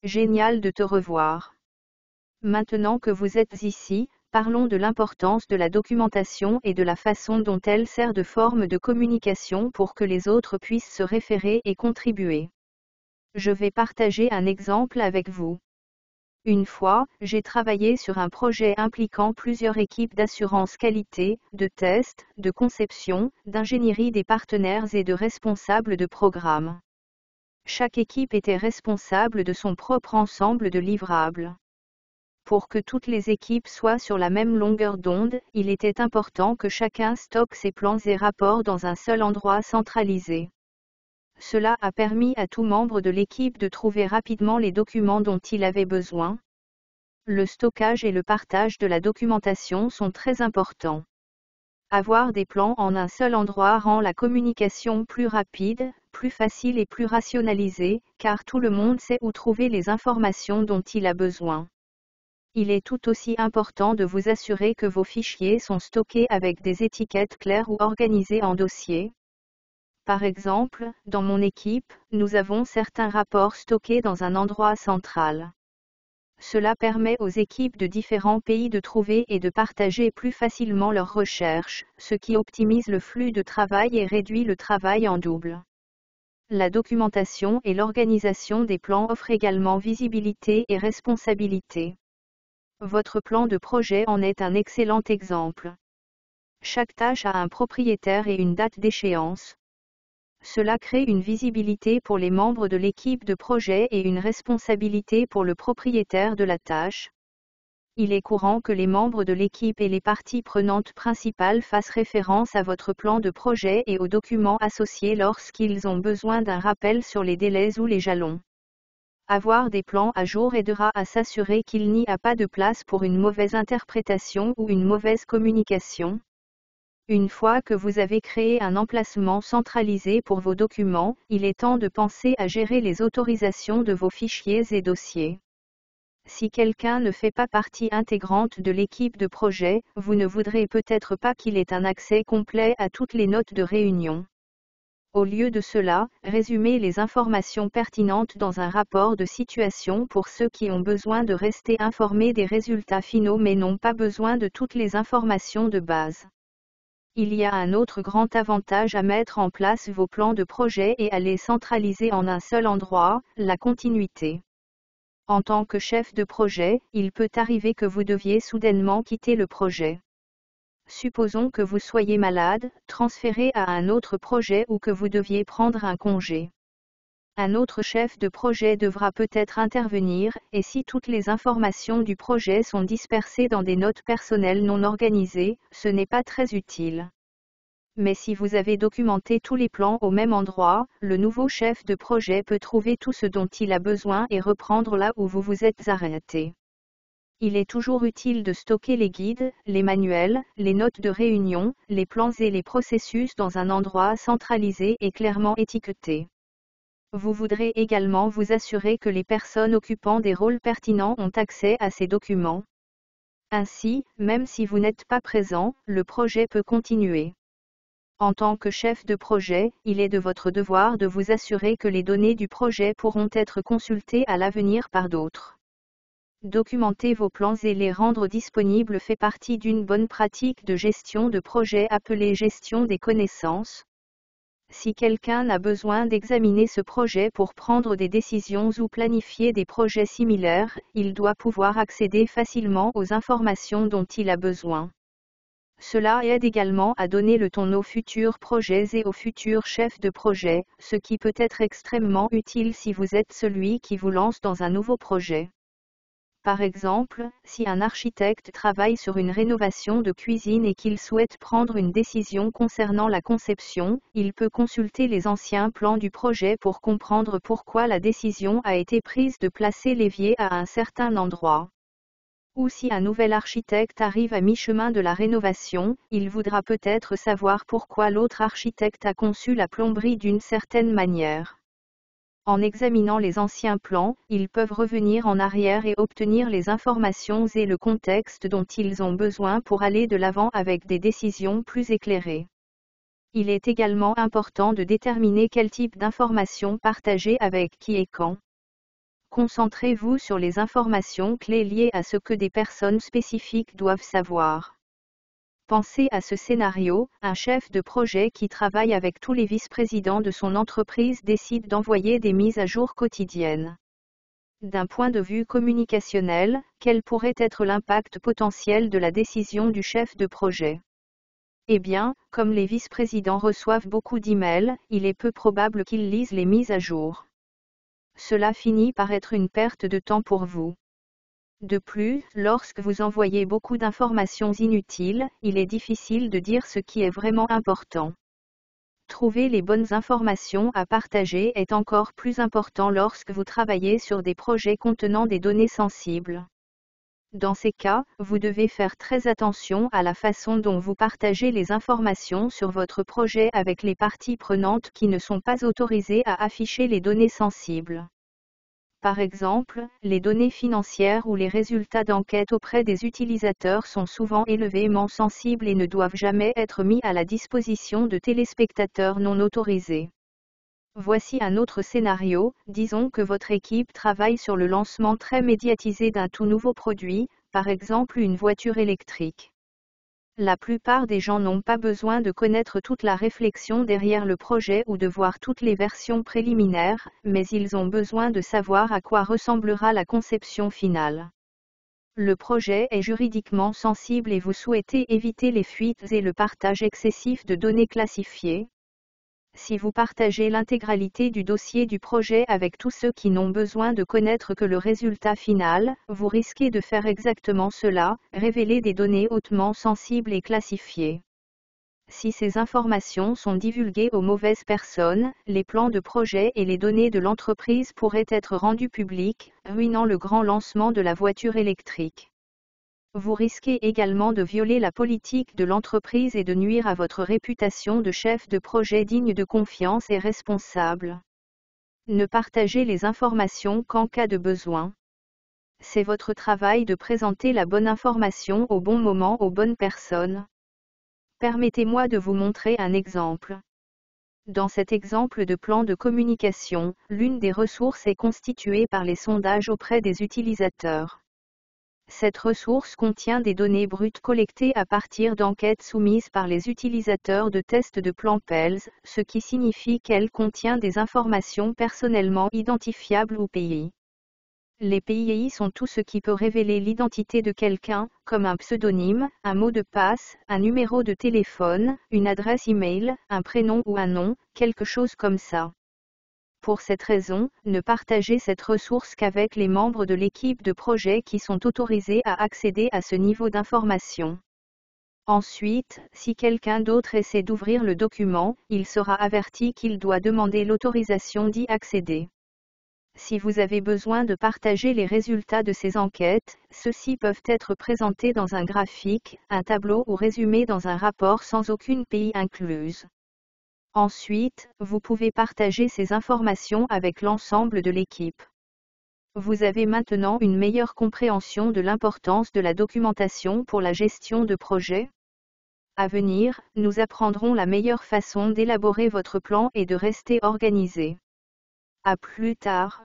Génial de te revoir. Maintenant que vous êtes ici, parlons de l'importance de la documentation et de la façon dont elle sert de forme de communication pour que les autres puissent se référer et contribuer. Je vais partager un exemple avec vous. Une fois, j'ai travaillé sur un projet impliquant plusieurs équipes d'assurance qualité, de test, de conception, d'ingénierie des partenaires et de responsables de programme. Chaque équipe était responsable de son propre ensemble de livrables. Pour que toutes les équipes soient sur la même longueur d'onde, il était important que chacun stocke ses plans et rapports dans un seul endroit centralisé. Cela a permis à tout membre de l'équipe de trouver rapidement les documents dont il avait besoin. Le stockage et le partage de la documentation sont très importants. Avoir des plans en un seul endroit rend la communication plus rapide, plus facile et plus rationalisée, car tout le monde sait où trouver les informations dont il a besoin. Il est tout aussi important de vous assurer que vos fichiers sont stockés avec des étiquettes claires ou organisés en dossiers. Par exemple, dans mon équipe, nous avons certains rapports stockés dans un endroit central. Cela permet aux équipes de différents pays de trouver et de partager plus facilement leurs recherches, ce qui optimise le flux de travail et réduit le travail en double. La documentation et l'organisation des plans offrent également visibilité et responsabilité. Votre plan de projet en est un excellent exemple. Chaque tâche a un propriétaire et une date d'échéance. Cela crée une visibilité pour les membres de l'équipe de projet et une responsabilité pour le propriétaire de la tâche. Il est courant que les membres de l'équipe et les parties prenantes principales fassent référence à votre plan de projet et aux documents associés lorsqu'ils ont besoin d'un rappel sur les délais ou les jalons. Avoir des plans à jour aidera à s'assurer qu'il n'y a pas de place pour une mauvaise interprétation ou une mauvaise communication. Une fois que vous avez créé un emplacement centralisé pour vos documents, il est temps de penser à gérer les autorisations de vos fichiers et dossiers. Si quelqu'un ne fait pas partie intégrante de l'équipe de projet, vous ne voudrez peut-être pas qu'il ait un accès complet à toutes les notes de réunion. Au lieu de cela, résumez les informations pertinentes dans un rapport de situation pour ceux qui ont besoin de rester informés des résultats finaux mais n'ont pas besoin de toutes les informations de base. Il y a un autre grand avantage à mettre en place vos plans de projet et à les centraliser en un seul endroit, la continuité. En tant que chef de projet, il peut arriver que vous deviez soudainement quitter le projet. Supposons que vous soyez malade, transféré à un autre projet ou que vous deviez prendre un congé. Un autre chef de projet devra peut-être intervenir, et si toutes les informations du projet sont dispersées dans des notes personnelles non organisées, ce n'est pas très utile. Mais si vous avez documenté tous les plans au même endroit, le nouveau chef de projet peut trouver tout ce dont il a besoin et reprendre là où vous vous êtes arrêté. Il est toujours utile de stocker les guides, les manuels, les notes de réunion, les plans et les processus dans un endroit centralisé et clairement étiqueté. Vous voudrez également vous assurer que les personnes occupant des rôles pertinents ont accès à ces documents. Ainsi, même si vous n'êtes pas présent, le projet peut continuer. En tant que chef de projet, il est de votre devoir de vous assurer que les données du projet pourront être consultées à l'avenir par d'autres. Documenter vos plans et les rendre disponibles fait partie d'une bonne pratique de gestion de projet appelée gestion des connaissances. Si quelqu'un a besoin d'examiner ce projet pour prendre des décisions ou planifier des projets similaires, il doit pouvoir accéder facilement aux informations dont il a besoin. Cela aide également à donner le ton aux futurs projets et aux futurs chefs de projet, ce qui peut être extrêmement utile si vous êtes celui qui vous lance dans un nouveau projet. Par exemple, si un architecte travaille sur une rénovation de cuisine et qu'il souhaite prendre une décision concernant la conception, il peut consulter les anciens plans du projet pour comprendre pourquoi la décision a été prise de placer l'évier à un certain endroit. Ou si un nouvel architecte arrive à mi-chemin de la rénovation, il voudra peut-être savoir pourquoi l'autre architecte a conçu la plomberie d'une certaine manière. En examinant les anciens plans, ils peuvent revenir en arrière et obtenir les informations et le contexte dont ils ont besoin pour aller de l'avant avec des décisions plus éclairées. Il est également important de déterminer quel type d'informations partager avec qui et quand. concentrez-vous sur les informations clés liées à ce que des personnes spécifiques doivent savoir. Pensez à ce scénario, un chef de projet qui travaille avec tous les vice-présidents de son entreprise décide d'envoyer des mises à jour quotidiennes. D'un point de vue communicationnel, quel pourrait être l'impact potentiel de la décision du chef de projet ? Eh bien, comme les vice-présidents reçoivent beaucoup d'emails, il est peu probable qu'ils lisent les mises à jour. Cela finit par être une perte de temps pour vous. De plus, lorsque vous envoyez beaucoup d'informations inutiles, il est difficile de dire ce qui est vraiment important. Trouver les bonnes informations à partager est encore plus important lorsque vous travaillez sur des projets contenant des données sensibles. Dans ces cas, vous devez faire très attention à la façon dont vous partagez les informations sur votre projet avec les parties prenantes qui ne sont pas autorisées à afficher les données sensibles. Par exemple, les données financières ou les résultats d'enquête auprès des utilisateurs sont souvent élevément sensibles et ne doivent jamais être mis à la disposition de téléspectateurs non autorisés. Voici un autre scénario, disons que votre équipe travaille sur le lancement très médiatisé d'un tout nouveau produit, par exemple une voiture électrique. La plupart des gens n'ont pas besoin de connaître toute la réflexion derrière le projet ou de voir toutes les versions préliminaires, mais ils ont besoin de savoir à quoi ressemblera la conception finale. Le projet est juridiquement sensible et vous souhaitez éviter les fuites et le partage excessif de données classifiées. Si vous partagez l'intégralité du dossier du projet avec tous ceux qui n'ont besoin de connaître que le résultat final, vous risquez de faire exactement cela, révéler des données hautement sensibles et classifiées. Si ces informations sont divulguées aux mauvaises personnes, les plans de projet et les données de l'entreprise pourraient être rendus publics, ruinant le grand lancement de la voiture électrique. Vous risquez également de violer la politique de l'entreprise et de nuire à votre réputation de chef de projet digne de confiance et responsable. Ne partagez les informations qu'en cas de besoin. C'est votre travail de présenter la bonne information au bon moment aux bonnes personnes. Permettez-moi de vous montrer un exemple. Dans cet exemple de plan de communication, l'une des ressources est constituée par les sondages auprès des utilisateurs. Cette ressource contient des données brutes collectées à partir d'enquêtes soumises par les utilisateurs de tests de plan PELS, ce qui signifie qu'elle contient des informations personnellement identifiables ou PII. Les PII sont tout ce qui peut révéler l'identité de quelqu'un, comme un pseudonyme, un mot de passe, un numéro de téléphone, une adresse e-mail, un prénom ou un nom, quelque chose comme ça. Pour cette raison, ne partagez cette ressource qu'avec les membres de l'équipe de projet qui sont autorisés à accéder à ce niveau d'information. Ensuite, si quelqu'un d'autre essaie d'ouvrir le document, il sera averti qu'il doit demander l'autorisation d'y accéder. Si vous avez besoin de partager les résultats de ces enquêtes, ceux-ci peuvent être présentés dans un graphique, un tableau ou résumés dans un rapport sans aucune PI incluse. Ensuite, vous pouvez partager ces informations avec l'ensemble de l'équipe. Vous avez maintenant une meilleure compréhension de l'importance de la documentation pour la gestion de projet. À venir, nous apprendrons la meilleure façon d'élaborer votre plan et de rester organisé. À plus tard.